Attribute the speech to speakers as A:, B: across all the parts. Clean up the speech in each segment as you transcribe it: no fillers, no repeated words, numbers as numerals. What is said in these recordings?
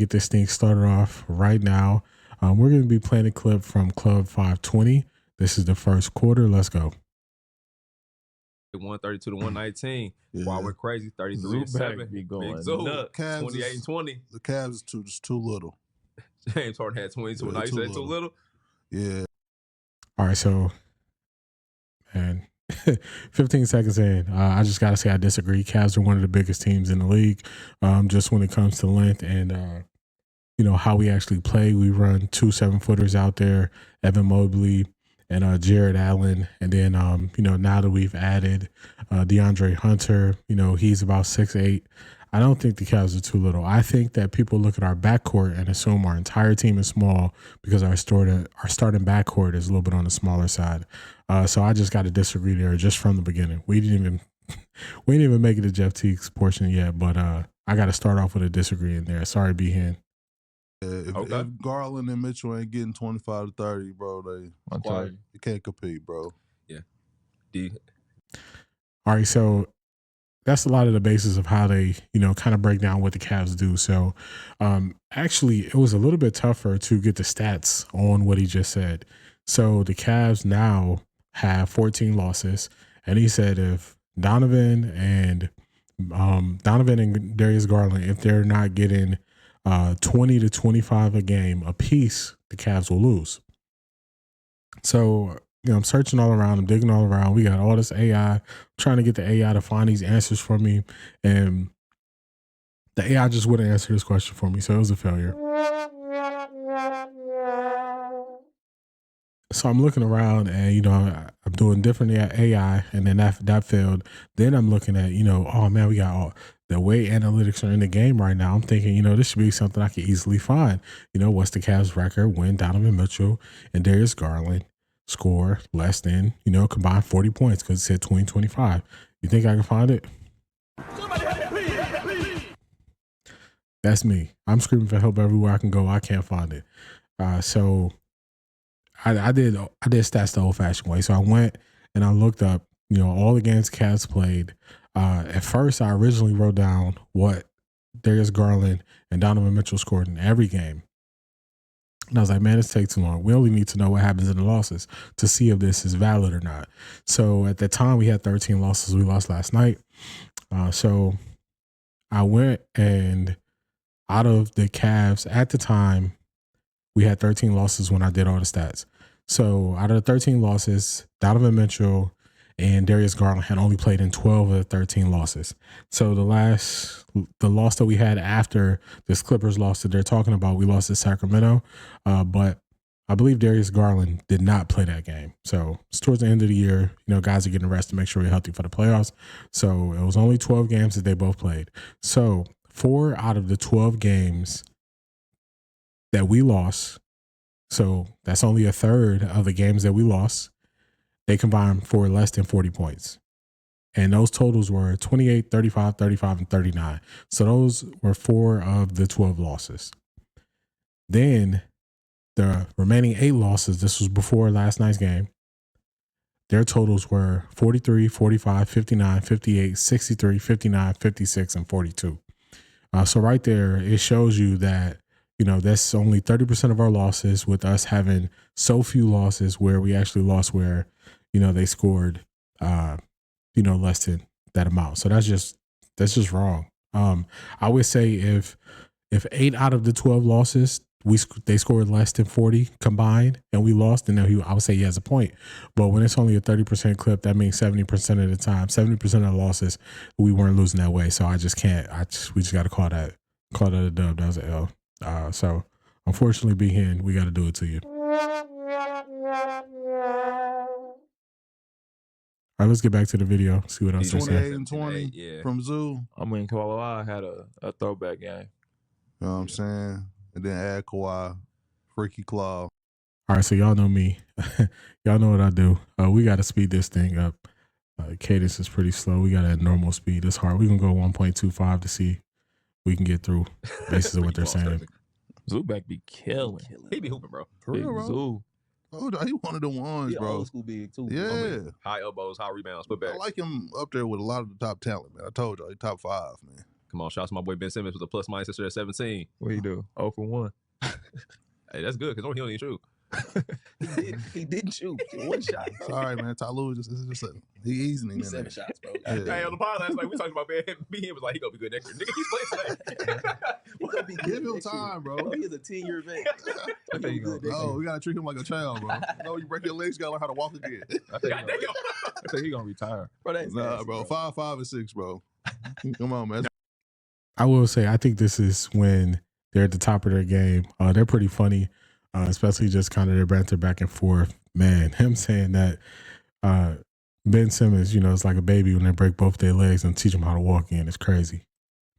A: get this thing started off right now. We're going to be playing a clip from Club 520. This is the first quarter. Let's go.
B: 132 to 119.
C: Yeah.
B: Wow, we're crazy. 33 to 7.
D: Be going
B: Big Zoo.
D: nuts.
B: 28 and 20.
C: The Cavs is just too little.
B: James Harden had 22.
C: Yeah,
B: Now you say too little?
C: Yeah.
A: All right, so, man, 15 seconds in, I just got to say I disagree. Cavs are one of the biggest teams in the league, just when it comes to length and, how we actually play. We run 2 7-footers out there, Evan Mobley and Jared Allen. And then, now that we've added DeAndre Hunter, he's about 6'8". I don't think the Cavs are too little. I think that people look at our backcourt and assume our entire team is small because our starting backcourt is a little bit on the smaller side. So I just got to disagree there just from the beginning. We didn't even make it to Jeff Teague's portion yet, but I got to start off with a disagree in there. Sorry, B-Hen.
C: If Garland and Mitchell ain't getting 25 to 30, bro, they can't compete, bro.
B: Yeah.
A: All right, so that's a lot of the basis of how they, kind of break down what the Cavs do. So actually, it was a little bit tougher to get the stats on what he just said. So the Cavs now have 14 losses. And he said if Donovan and Darius Garland, if they're not getting 20 to 25 a game apiece, the Cavs will lose. So, I'm searching all around. I'm digging all around. We got all this AI, trying to get the AI to find these answers for me. And the AI just wouldn't answer this question for me. So it was a failure. So I'm looking around and, I'm doing different AI and then that failed. Then I'm looking at, oh man, we got all the way analytics are in the game right now. I'm thinking, this should be something I could easily find. What's the Cavs record when Donovan Mitchell and Darius Garland score less than, combined 40 points because it said 2025. You think I can find it?
E: Somebody help me, please.
A: That's me. I'm screaming for help everywhere I can go. I can't find it. So I did stats the old fashioned way. So I went and I looked up, all the games Cavs played. At first, I originally wrote down what Darius Garland and Donovan Mitchell scored in every game. And I was like, man, this takes too long. We only need to know what happens in the losses to see if this is valid or not. So at the time, we had 13 losses. We lost last night. So I went and out of the Cavs at the time, we had 13 losses when I did all the stats. So out of the 13 losses, Donovan Mitchell and Darius Garland had only played in 12 of the 13 losses. So the loss that we had after this Clippers loss that they're talking about, we lost to Sacramento. But I believe Darius Garland did not play that game. So it's towards the end of the year, guys are getting rested to make sure we're healthy for the playoffs. So it was only 12 games that they both played. So 4 out of the 12 games that we lost, so that's only a third of the games that we lost, they combined for less than 40 points. And those totals were 28, 35, 35, and 39. So those were 4 of the 12 losses. Then the remaining 8 losses, this was before last night's game, their totals were 43, 45, 59, 58, 63, 59, 56, and 42. So right there, it shows you that, that's only 30% of our losses, with us having so few losses where we actually lost where, they scored, less than that amount. So that's just wrong. I would say if 8 out of the 12 losses, they scored less than 40 combined and we lost, then I would say he has a point. But when it's only a 30% clip, that means 70% of the time, 70% of the losses, we weren't losing that way. So I just can't, we just got to call that a dub. That was an L. So unfortunately, B-Hen, we got to do it to you. All right, let's get back to the video. See what else they're
C: 28
A: saying.
C: and 20 from Zoo.
D: I mean, Kawhi had a throwback game.
C: You know what I'm saying? And then add Kawhi, Freaky Claw.
A: All right, so y'all know me. Y'all know what I do. We got to speed this thing up. Cadence is pretty slow. We got it at normal speed. It's hard. We're going to go 1.25 to see if we can get through basis of what they're saying.
D: Zubac be killing.
B: He be hooping, bro.
C: For real, bro.
D: Zoo.
C: Oh, he one of the ones, bro.
B: Old school big too.
C: Yeah.
B: High elbows, high rebounds, put back.
C: I like him up there with a lot of the top talent, man. I told y'all, he top 5, man.
B: Come on, shout out to my boy Ben Simmons with a plus minus sister at 17.
D: What he do? 0 for 1.
B: Hey, that's good because he don't even shoot.
F: He didn't shoot. One shot.
C: Sorry, man. Ty Lue just he easing him.
F: He's 7 shots, bro.
C: Yeah.
B: Hey, on the pod last night, we talked about Ben. He was like, he gonna be good next year. Nigga, he's playing today.
C: Give him time, bro.
F: He is a 10-year vet.
D: I think he gonna.
C: Oh, we gotta treat him like a child, bro. No, you break your legs, you gotta learn how to walk again.
D: I think
B: God damn.
D: he gonna retire.
F: Bro, that's
C: Nah,
F: nasty,
C: bro. 5, 5, and 6, bro. Come on, man.
A: I will say, I think this is when they're at the top of their game. They're pretty funny, especially just kind of their banter back and forth. Man, him saying that Ben Simmons, you know, it's like a baby when they break both their legs and teach them how to walk again. It's crazy.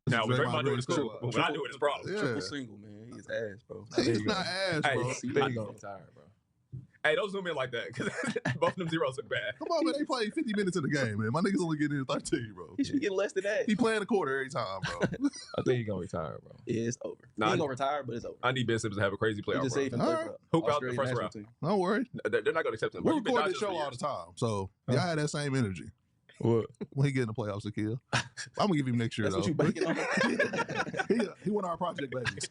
B: Now, when Draymond do it, it's cool. But when I do it, it's a problem.
C: Yeah.
F: Triple single, man. He's ass, bro.
C: He's not ass,
B: Hey,
C: bro.
D: I think he gonna retire, bro.
B: Hey, don't zoom in like that because both of them zeros look bad.
C: Come on, man. They play 50 minutes in the game, man. My niggas only getting in 13, bro.
F: He should be getting less than that.
C: He playing a quarter every time, bro.
D: I think he gonna retire, bro.
F: Yeah, it's over.
B: Nah,
F: He ain't gonna retire, but it's over.
B: I need Ben Simmons to have a crazy
F: He
B: playoff
F: just saved
B: run.
F: him
C: All right.
B: Hoop out the
F: Australian
B: first
F: national
B: round.
F: team.
C: Don't worry.
B: They're not going to accept him.
C: We
B: Bro, you've been
C: record
B: Dodgers
C: this show
B: for
C: all
B: years.
C: the time, so y'all had that same energy
D: What?
C: when he get in the playoffs to kill. I'm gonna give him next year,
F: That's
C: though.
F: what you banking on.
C: he one of our project babies.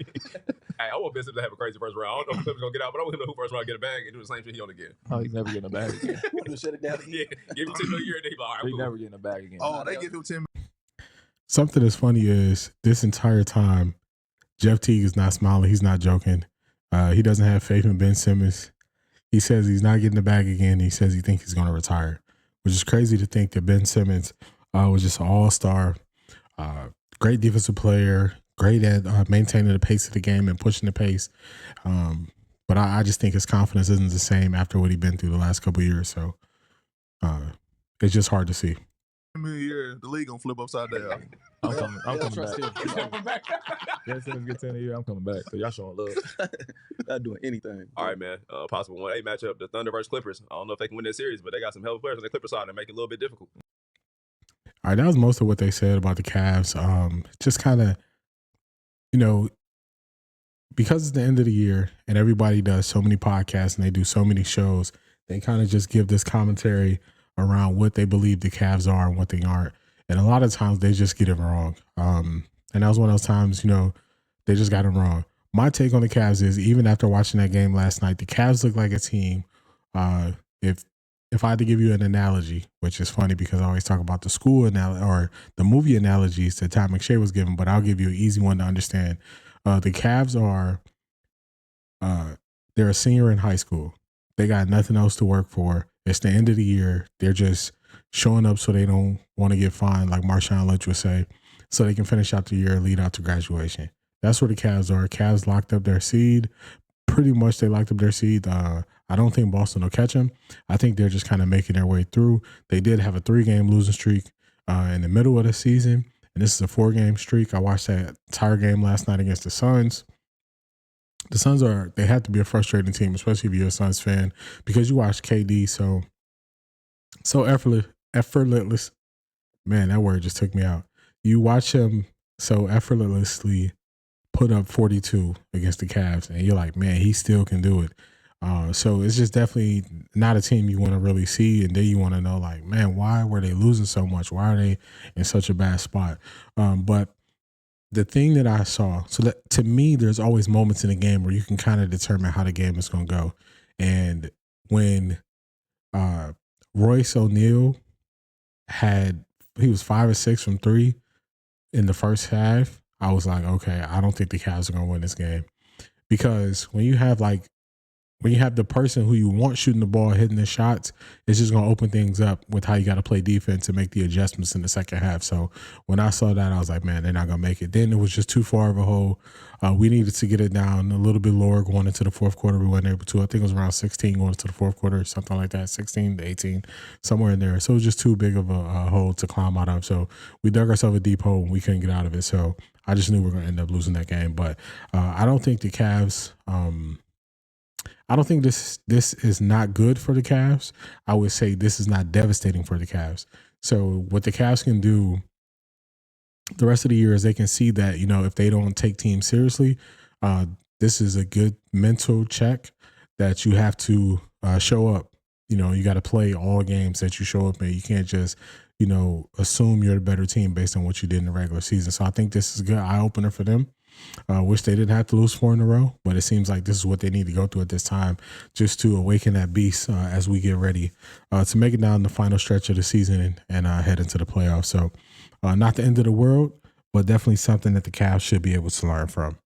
B: Hey, I want Ben Simmons to have a crazy first round. I don't know if Clippers going to get out, but I want him to hoop first round, get a bag, and do the same shit he on again.
D: Oh, he's never getting a bag again.
F: You want to shut it down?
B: Yeah, give him 10 million a year, and then he's like, all right,
D: He's
B: cool.
D: never getting a bag again.
C: Oh, they give him 10.
A: Something that's funny is this entire time, Jeff Teague is not smiling. He's not joking. He doesn't have faith in Ben Simmons. He says he's not getting the bag again. He says he thinks he's going to retire, which is crazy to think that Ben Simmons was just an all-star, great defensive player, great at maintaining the pace of the game and pushing the pace. But I just think his confidence isn't the same after what he's been through the last couple of years. So it's just hard to see.
C: A year, the league gonna flip upside down.
D: I'm coming
F: Trust
D: back.
F: him.
D: Yeah, Simmons gets 10 a year. I'm coming back. So y'all showing love.
F: Not doing anything.
B: All right, man. Possible 1-8 matchup, the Thunder versus Clippers. I don't know if they can win this series, but they got some hell of players on the Clippers side that make it a little bit difficult.
A: All right, that was most of what they said about the Cavs. Just kind of, you know, because it's the end of the year and everybody does so many podcasts and they do so many shows, they kind of just give this commentary around what they believe the Cavs are and what they aren't. And a lot of times they just get it wrong. And that was one of those times, you know, they just got it wrong. My take on the Cavs is, even after watching that game last night, the Cavs look like a team. If I had to give you an analogy, which is funny because I always talk about the school analogy or the movie analogies that Todd McShay was given, but I'll give you an easy one to understand. The Cavs are, they're a senior in high school. They got nothing else to work for. It's the end of the year. They're just showing up so they don't want to get fined, like Marshawn Lynch would say, so they can finish out the year and lead out to graduation. That's where the Cavs are. Cavs locked up their seed. Pretty much they locked up their seed. I don't think Boston will catch them. I think they're just kind of making their way through. They did have a 3-game losing streak in the middle of the season, and this is a 4-game streak. I watched that entire game last night against the Suns. The Suns they have to be a frustrating team, especially if you're a Suns fan, because you watch KD so effortless. Man, that word just took me out. You watch him so effortlessly put up 42 against the Cavs, and you're like, man, he still can do it. So it's just definitely not a team you want to really see, and then you want to know, like, man, why were they losing so much? Why are they in such a bad spot? But the thing that I saw, so that, to me, there's always moments in a game where you can kind of determine how the game is going to go. And when Royce O'Neal he was 5 or 6 from 3 in the first half, I was like, okay, I don't think the Cavs are going to win this game. Because when you have the person who you want shooting the ball, hitting the shots, it's just going to open things up with how you got to play defense and make the adjustments in the second half. So when I saw that, I was like, man, they're not going to make it. Then it was just too far of a hole. We needed to get it down a little bit lower going into the fourth quarter. We weren't able to. I think it was around 16 going into the fourth quarter, something like that, 16 to 18, somewhere in there. So it was just too big of a hole to climb out of. So we dug ourselves a deep hole and we couldn't get out of it. So I just knew we were going to end up losing that game. But I don't think the Cavs I don't think this is not good for the Cavs. I would say this is not devastating for the Cavs. So what the Cavs can do the rest of the year is they can see that, you know, if they don't take teams seriously, this is a good mental check that you have to show up. You know, you got to play all games that you show up in. You can't just, assume you're the better team based on what you did in the regular season. So I think this is a good eye opener for them. Wish they didn't have to lose 4 in a row, but it seems like this is what they need to go through at this time just to awaken that beast as we get ready to make it down the final stretch of the season and head into the playoffs. So not the end of the world, but definitely something that the Cavs should be able to learn from.